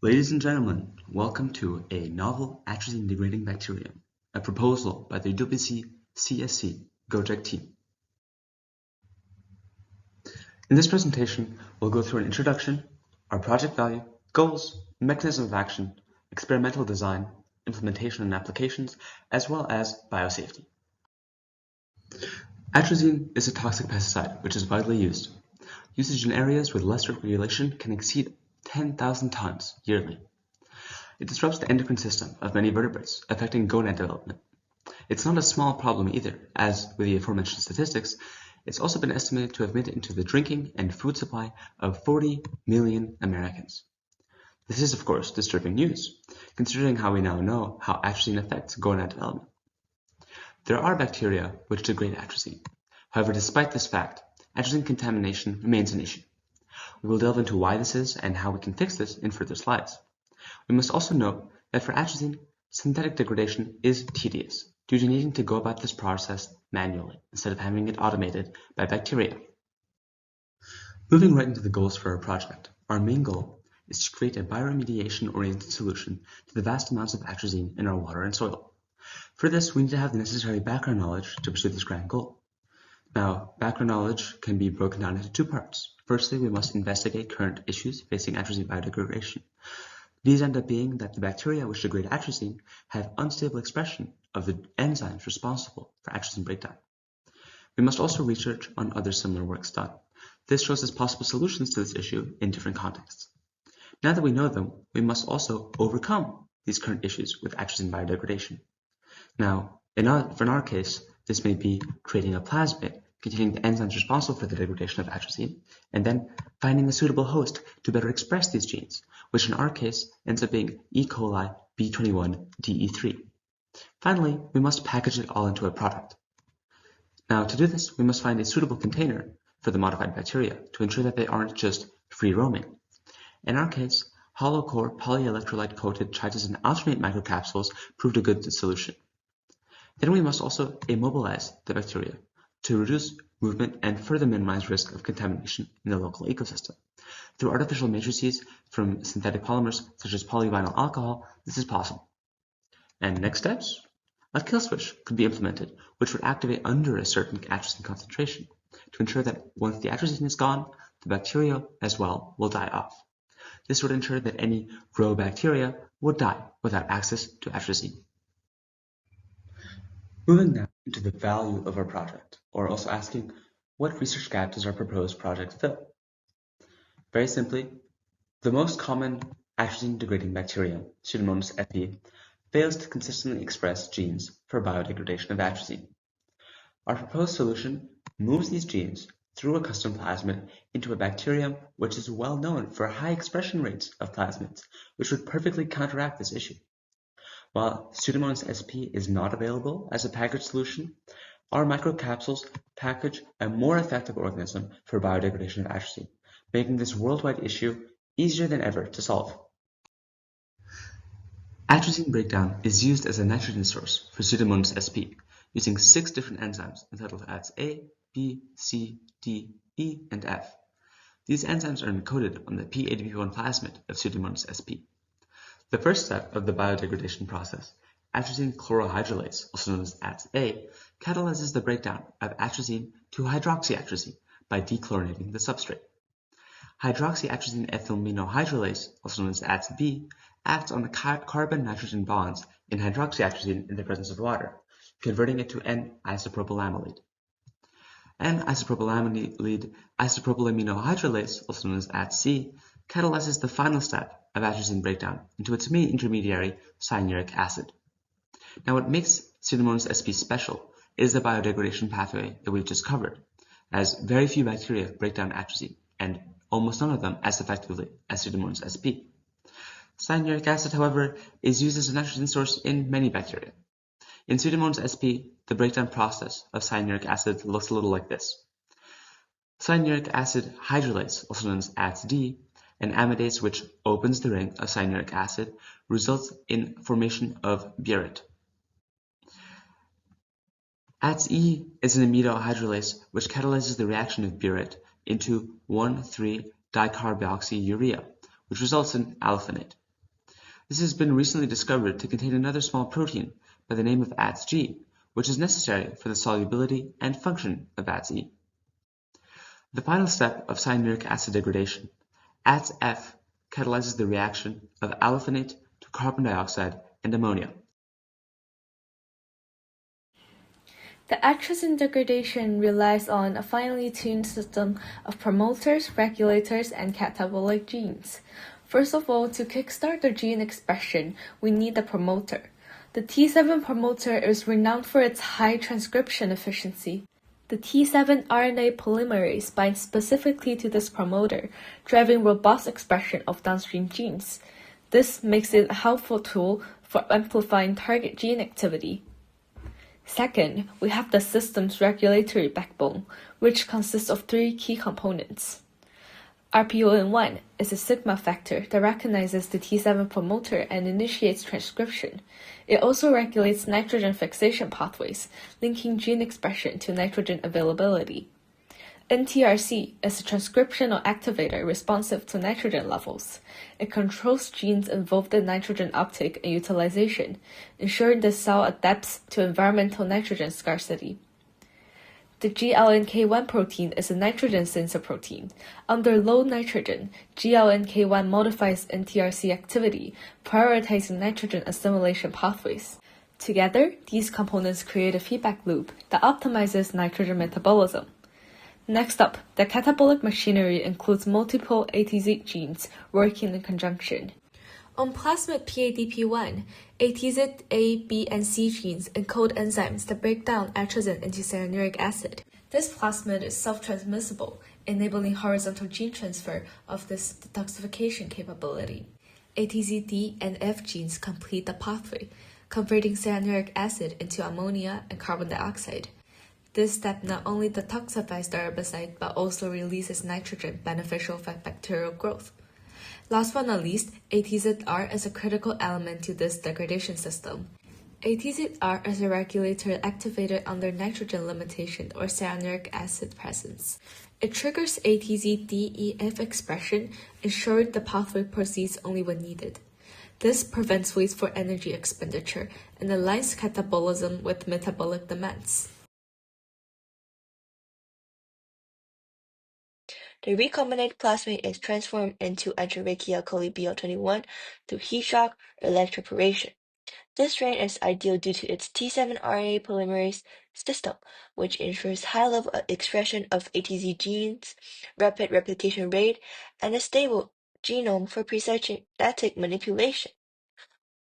Ladies and gentlemen, welcome to a novel atrazine degrading bacterium, a proposal by the UWC CSC GOGEC team. In this presentation, we'll go through an introduction, our project value, goals, mechanism of action, experimental design, implementation and applications, as well as biosafety. Atrazine is a toxic pesticide which is widely used. Usage in areas with less regulation can exceed 10,000 tons yearly. It disrupts the endocrine system of many vertebrates, affecting gonad development. It's not a small problem either, as with the aforementioned statistics, it's also been estimated to have made it into the drinking and food supply of 40 million Americans. This is, of course, disturbing news, considering how we now know how atrazine affects gonad development. There are bacteria which degrade atrazine. However, despite this fact, atrazine contamination remains an issue. We will delve into why this is and how we can fix this in further slides. We must also note that for atrazine, synthetic degradation is tedious due to needing to go about this process manually instead of having it automated by bacteria. Moving right into the goals for our project, our main goal is to create a bioremediation-oriented solution to the vast amounts of atrazine in our water and soil. For this, we need to have the necessary background knowledge to pursue this grand goal. Now, background knowledge can be broken down into two parts. Firstly, we must investigate current issues facing atrazine biodegradation. These end up being that the bacteria which degrade atrazine have unstable expression of the enzymes responsible for atrazine breakdown. We must also research on other similar works done. This shows us possible solutions to this issue in different contexts. Now that we know them, we must also overcome these current issues with atrazine biodegradation. Now, in our case, this may be creating a plasmid containing the enzymes responsible for the degradation of atrazine, and then finding a suitable host to better express these genes, which in our case ends up being E.coli BL21 DE3. Finally, we must package it all into a product. Now, to do this, we must find a suitable container for the modified bacteria to ensure that they aren't just free roaming. In our case, hollow core polyelectrolyte coated tritazine alternate microcapsules proved a good solution. Then we must also immobilize the bacteria to reduce movement and further minimize risk of contamination in the local ecosystem. Through artificial matrices from synthetic polymers such as polyvinyl alcohol, this is possible. And next steps? A kill switch could be implemented, which would activate under a certain atrazine concentration to ensure that once the atrazine is gone, the bacteria as well will die off. This would ensure that any row bacteria would die without access to atrazine. Moving now into the value of our project, or also asking, what research gap does our proposed project fill? Very simply, the most common atrazine-degrading bacterium, Pseudomonas sp, fails to consistently express genes for biodegradation of atrazine. Our proposed solution moves these genes through a custom plasmid into a bacterium which is well known for high expression rates of plasmids, which would perfectly counteract this issue. While Pseudomonas sp is not available as a packaged solution, our microcapsules package a more effective organism for biodegradation of atrazine, making this worldwide issue easier than ever to solve. Atrazine breakdown is used as a nitrogen source for Pseudomonas sp, using 6 different enzymes entitled ATS A, B, C, D, E, and F. These enzymes are encoded on the P-ADP1 plasmid of Pseudomonas sp. The first step of the biodegradation process, atrazine chlorohydrolase, also known as ATS A, catalyzes the breakdown of atrazine to hydroxyatrazine by dechlorinating the substrate. Hydroxyatrazine ethylminohydrolase, also known as ATS B, acts on the carbon-nitrogen bonds in hydroxyatrazine in the presence of water, converting it to N-isopropylamide. N-isopropylamide isopropylaminohydrolase, also known as ATS C, catalyzes the final step of atrazine breakdown into its main intermediary, cyanuric acid. Now, what makes Pseudomonas sp special is the biodegradation pathway that we've just covered, as very few bacteria break down atrazine, and almost none of them as effectively as Pseudomonas sp. Cyanuric acid, however, is used as a nitrogen source in many bacteria. In Pseudomonas sp, the breakdown process of cyanuric acid looks a little like this. Cyanuric acid hydrolase, also known as ATS D, an amidase which opens the ring of cyanuric acid, results in formation of biuret. ATS E is an amidohydrolase which catalyzes the reaction of biuret into 1,3-dicarboxyurea, which results in aliphenate. This has been recently discovered to contain another small protein by the name of ATZ, which is necessary for the solubility and function of ATZ. The final step of cyanuric acid degradation, ATF, catalyzes the reaction of aliphenate to carbon dioxide and ammonia. The atrazine degradation relies on a finely tuned system of promoters, regulators, and catabolic genes. First of all, to kickstart the gene expression, we need the promoter. The T7 promoter is renowned for its high transcription efficiency. The T7 RNA polymerase binds specifically to this promoter, driving robust expression of downstream genes. This makes it a helpful tool for amplifying target gene activity. Second, we have the system's regulatory backbone, which consists of three key components. RPON1 is a sigma factor that recognizes the T7 promoter and initiates transcription. It also regulates nitrogen fixation pathways, linking gene expression to nitrogen availability. NTRC is a transcriptional activator responsive to nitrogen levels. It controls genes involved in nitrogen uptake and utilization, ensuring the cell adapts to environmental nitrogen scarcity. The GLNK1 protein is a nitrogen sensor protein. Under low nitrogen, GLNK1 modifies NTRC activity, prioritizing nitrogen assimilation pathways. Together, these components create a feedback loop that optimizes nitrogen metabolism. Next up, the catabolic machinery includes multiple ATZ genes working in conjunction. On plasmid PADP1, ATZ A, B, and C genes encode enzymes that break down atrazine into cyanuric acid. This plasmid is self-transmissible, enabling horizontal gene transfer of this detoxification capability. ATZ D and F genes complete the pathway, converting cyanuric acid into ammonia and carbon dioxide. This step not only detoxifies the herbicide but also releases nitrogen beneficial for bacterial growth. Last but not least, ATZR is a critical element to this degradation system. ATZR is a regulator activated under nitrogen limitation or cyanuric acid presence. It triggers ATZDEF expression, ensuring the pathway proceeds only when needed. This prevents wasteful energy expenditure and aligns catabolism with metabolic demands. The recombinant plasmid is transformed into Escherichia coli BL21 through heat shock or electroporation. This strain is ideal due to its T7 RNA polymerase system, which ensures high level expression of ATZ genes, rapid replication rate, and a stable genome for precise genetic manipulation.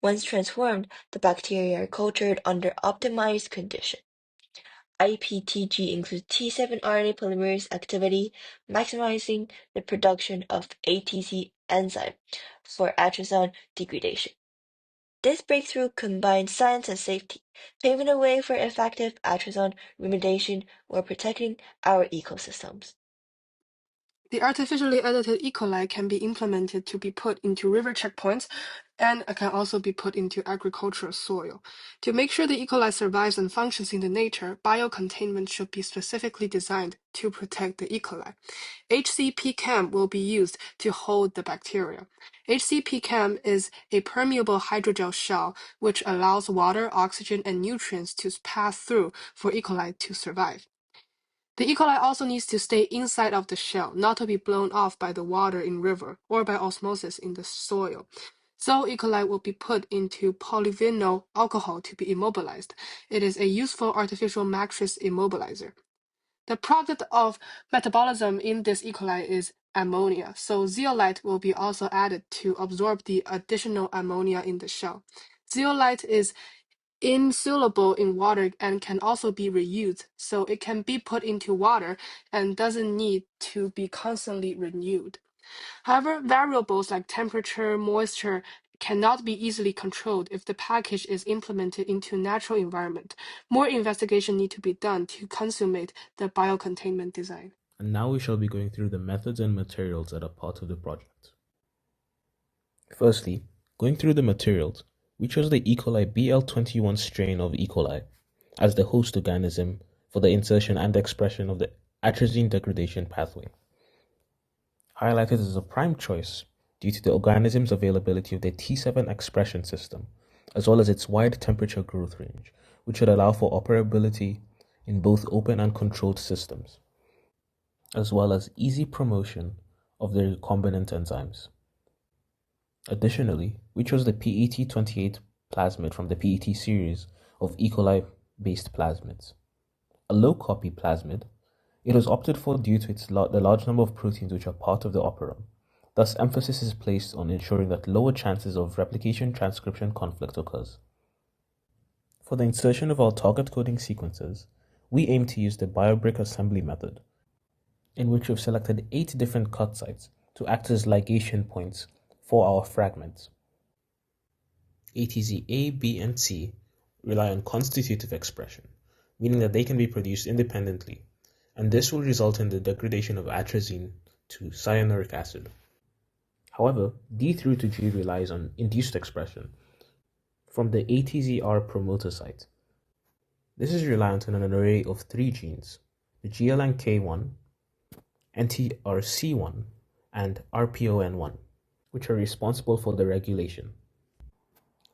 Once transformed, the bacteria are cultured under optimized conditions. IPTG includes T7 RNA polymerase activity, maximizing the production of ATZ enzyme for atrazine degradation. This breakthrough combines science and safety, paving the way for effective atrazine remediation while protecting our ecosystems. The artificially edited E. coli can be implemented to be put into river checkpoints and can also be put into agricultural soil. To make sure the E. coli survives and functions in the nature, biocontainment should be specifically designed to protect the E. coli. HCP-CAM will be used to hold the bacteria. HCP-CAM is a permeable hydrogel shell which allows water, oxygen, and nutrients to pass through for E. coli to survive. The E. coli also needs to stay inside of the shell, not to be blown off by the water in river or by osmosis in the soil. So E. coli will be put into polyvinyl alcohol to be immobilized. It is a useful artificial matrix immobilizer. The product of metabolism in this E. coli is ammonia, so zeolite will be also added to absorb the additional ammonia in the shell. Zeolite is insoluble in water and can also be reused, so it can be put into water and doesn't need to be constantly renewed. However, variables like temperature, moisture cannot be easily controlled if the package is implemented into natural environment. More investigation need to be done to consummate the biocontainment design. And now we shall be going through the methods and materials that are part of the project. Firstly, going through the materials, we chose the E. coli BL21 strain of E. coli as the host organism for the insertion and expression of the atrazine degradation pathway. Highlighted as a prime choice due to the organism's availability of the T7 expression system, as well as its wide temperature growth range, which would allow for operability in both open and controlled systems, as well as easy promotion of the recombinant enzymes. Additionally, we chose the PET28 plasmid from the PET series of E. coli-based plasmids. A low-copy plasmid, it was opted for due to the large number of proteins which are part of the operon. Thus, emphasis is placed on ensuring that lower chances of replication-transcription conflict occurs. For the insertion of our target coding sequences, we aim to use the biobrick assembly method, in which we've selected 8 different cut sites to act as ligation points for our fragments. ATZ A, B, and C rely on constitutive expression, meaning that they can be produced independently, and this will result in the degradation of atrazine to cyanuric acid. However, D through to G relies on induced expression from the ATZR promoter site. This is reliant on an array of 3 genes, the GLNK1, NTRC1, and RPON1, which are responsible for the regulation,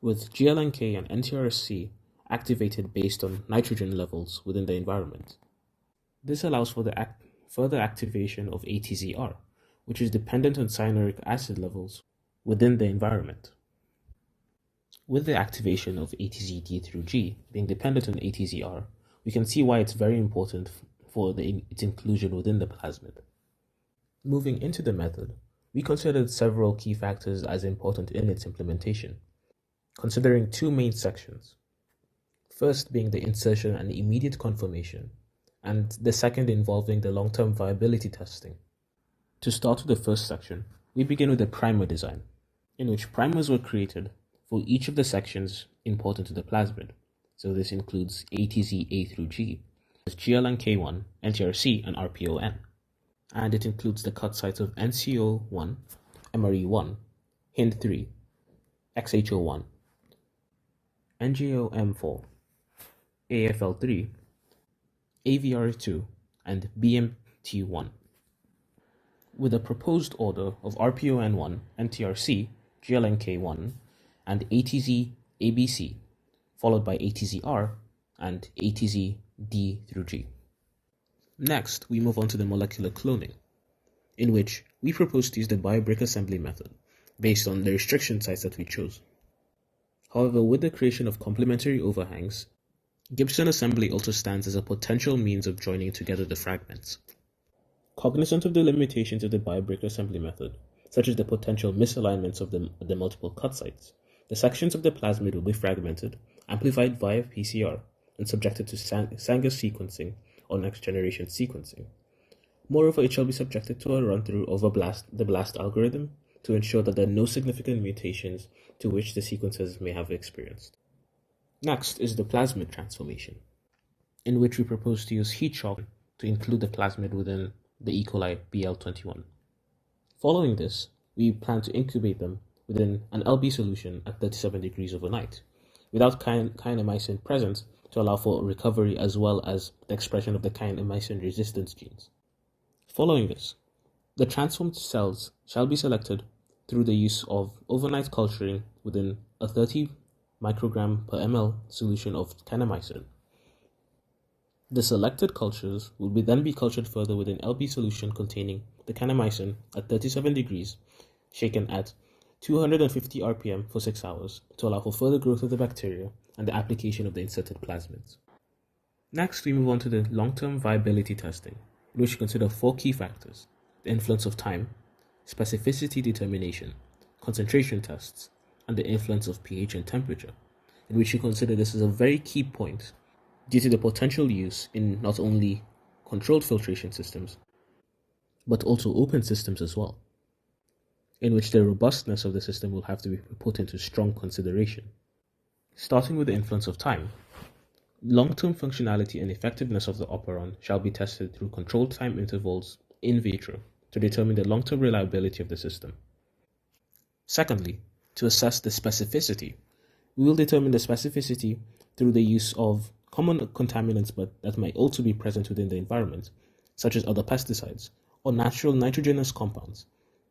with GLNK and NTRC activated based on nitrogen levels within the environment. This allows for the further activation of ATZR, which is dependent on cyanuric acid levels within the environment. With the activation of ATZD through G being dependent on ATZR, we can see why it's very important for its inclusion within the plasmid. Moving into the method, we considered several key factors as important in its implementation, considering 2 main sections. First being the insertion and immediate conformation, and the second involving the long-term viability testing. To start with the first section, we begin with the primer design, in which primers were created for each of the sections important to the plasmid. So this includes ATZ A through G, GLNK1, NTRC, and RPON. And it includes the cut sites of NCO1, MRE1, HIND3, XHO1, NGOM4, AFL3, AVR2, and BMT1. With a proposed order of RPON1, NTRC, GLNK1, and ATZ ABC, followed by ATZR and ATZ D through G. Next, we move on to the molecular cloning, in which we propose to use the biobrick assembly method based on the restriction sites that we chose. However, with the creation of complementary overhangs, Gibson assembly also stands as a potential means of joining together the fragments. Cognizant of the limitations of the biobrick assembly method, such as the potential misalignments of the multiple cut sites, the sections of the plasmid will be fragmented, amplified via PCR, and subjected to Sanger sequencing or next-generation sequencing. Moreover, it shall be subjected to a run-through of the BLAST algorithm to ensure that there are no significant mutations to which the sequences may have experienced. Next is the plasmid transformation, in which we propose to use heat shock to include the plasmid within the E. coli BL21. Following this, we plan to incubate them within an LB solution at 37 degrees overnight, without kineamycin present to allow for recovery as well as the expression of the kineamycin resistance genes. Following this, the transformed cells shall be selected through the use of overnight culturing within a 30 microgram per ml solution of kineamycin. The selected cultures will then be cultured further with an LB solution containing the kineamycin at 37 degrees, shaken at 250 rpm for 6 hours to allow for further growth of the bacteria and the application of the inserted plasmids. Next, we move on to the long-term viability testing, in which we consider 4 key factors: the influence of time, specificity determination, concentration tests, and the influence of pH and temperature, in which we consider this as a very key point due to the potential use in not only controlled filtration systems, but also open systems as well, in which the robustness of the system will have to be put into strong consideration. Starting with the influence of time, long-term functionality and effectiveness of the operon shall be tested through controlled time intervals in vitro to determine the long-term reliability of the system. Secondly, to assess the specificity, we will determine the specificity through the use of common contaminants but that might also be present within the environment, such as other pesticides or natural nitrogenous compounds,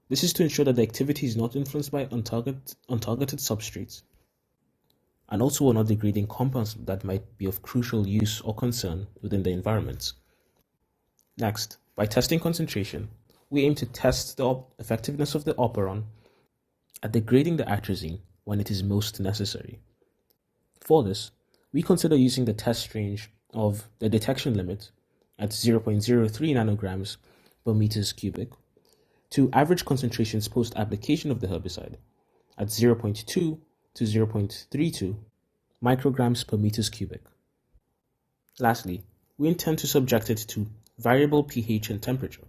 This is to ensure that the activity is not influenced by untargeted substrates, and also are not degrading compounds that might be of crucial use or concern within the environment. Next, by testing concentration, we aim to test the effectiveness of the operon at degrading the atrazine when it is most necessary. For this, we consider using the test range of the detection limit at 0.03 nanograms per meters cubic to average concentrations post-application of the herbicide at 0.2 to 0.32 micrograms per meters cubic. Lastly, we intend to subject it to variable pH and temperature.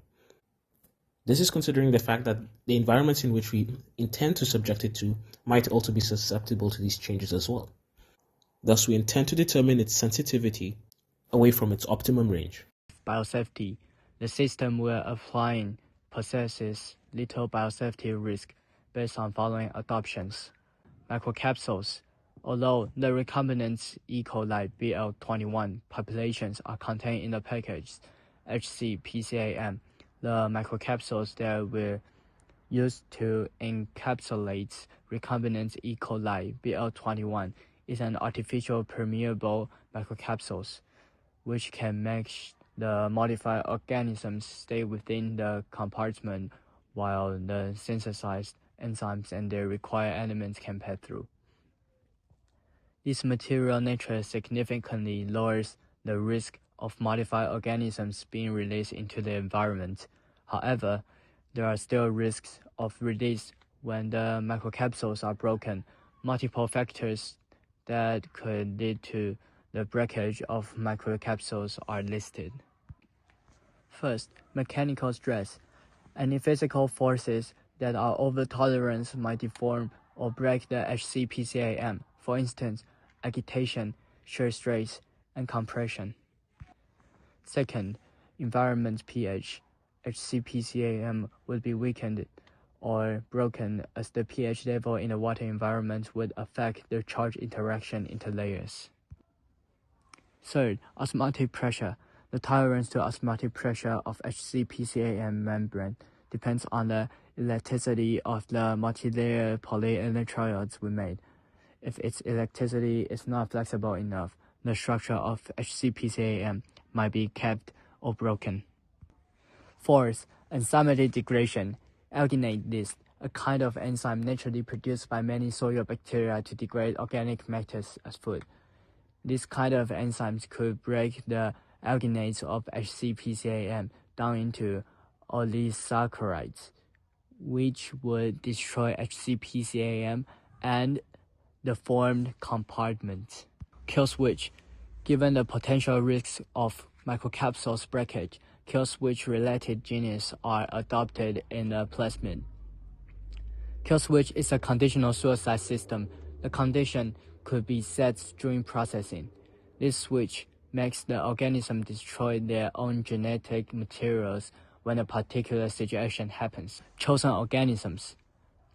This is considering the fact that the environments in which we intend to subject it to might also be susceptible to these changes as well. Thus, we intend to determine its sensitivity away from its optimum range. Biosafety. The system we're applying possesses little biosafety risk based on following adoptions. Microcapsules. Although the recombinant E. coli BL21 populations are contained in the package HCPCAM, the microcapsules that were used to encapsulate recombinant E. coli BL21 is an artificial permeable microcapsules, which can make the modified organisms stay within the compartment while the synthesized enzymes and their required elements can pass through. This material nature significantly lowers the risk of modified organisms being released into the environment. However, there are still risks of release when the microcapsules are broken. Multiple factors that could lead to the breakage of microcapsules are listed. First, mechanical stress. Any physical forces that are over tolerance might deform or break the HCPCAM, for instance, agitation, shear stress, and compression. Second, environment pH. HCPCAM would be weakened or broken as the pH level in the water environment would affect the charge interaction interlayers. Third, osmotic pressure. The tolerance to osmotic pressure of HCPCAM membrane depends on the elasticity of the multilayer polyelectrodes we made. If its elasticity is not flexible enough, the structure of HCPCAM might be kept or broken. Fourth, enzymatic degradation. Alginate yeast, a kind of enzyme naturally produced by many soil bacteria to degrade organic matters as food. This kind of enzymes could break the alginates of HCPCAM down into oligosaccharides, which would destroy HCPCAM and the formed compartment. Kill switch. Given the potential risks of microcapsules breakage, kill switch related genes are adopted in the plasmid. Kill switch is a conditional suicide system. The condition could be set during processing. This switch makes the organism destroy their own genetic materials when a particular situation happens. Chosen organisms.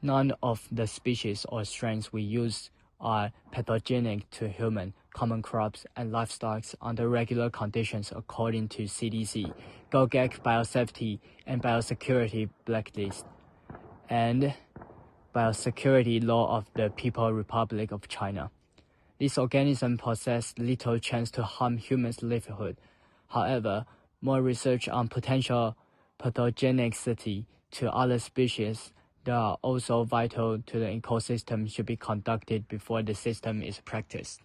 None of the species or strains we use are pathogenic to human, common crops, and livestock under regular conditions according to CDC, GOGEC Biosafety and Biosecurity Blacklist, and Biosecurity Law of the People's Republic of China. These organisms possess little chance to harm humans' livelihood. However, more research on potential pathogenicity to other species that are also vital to the ecosystem should be conducted before the system is practiced.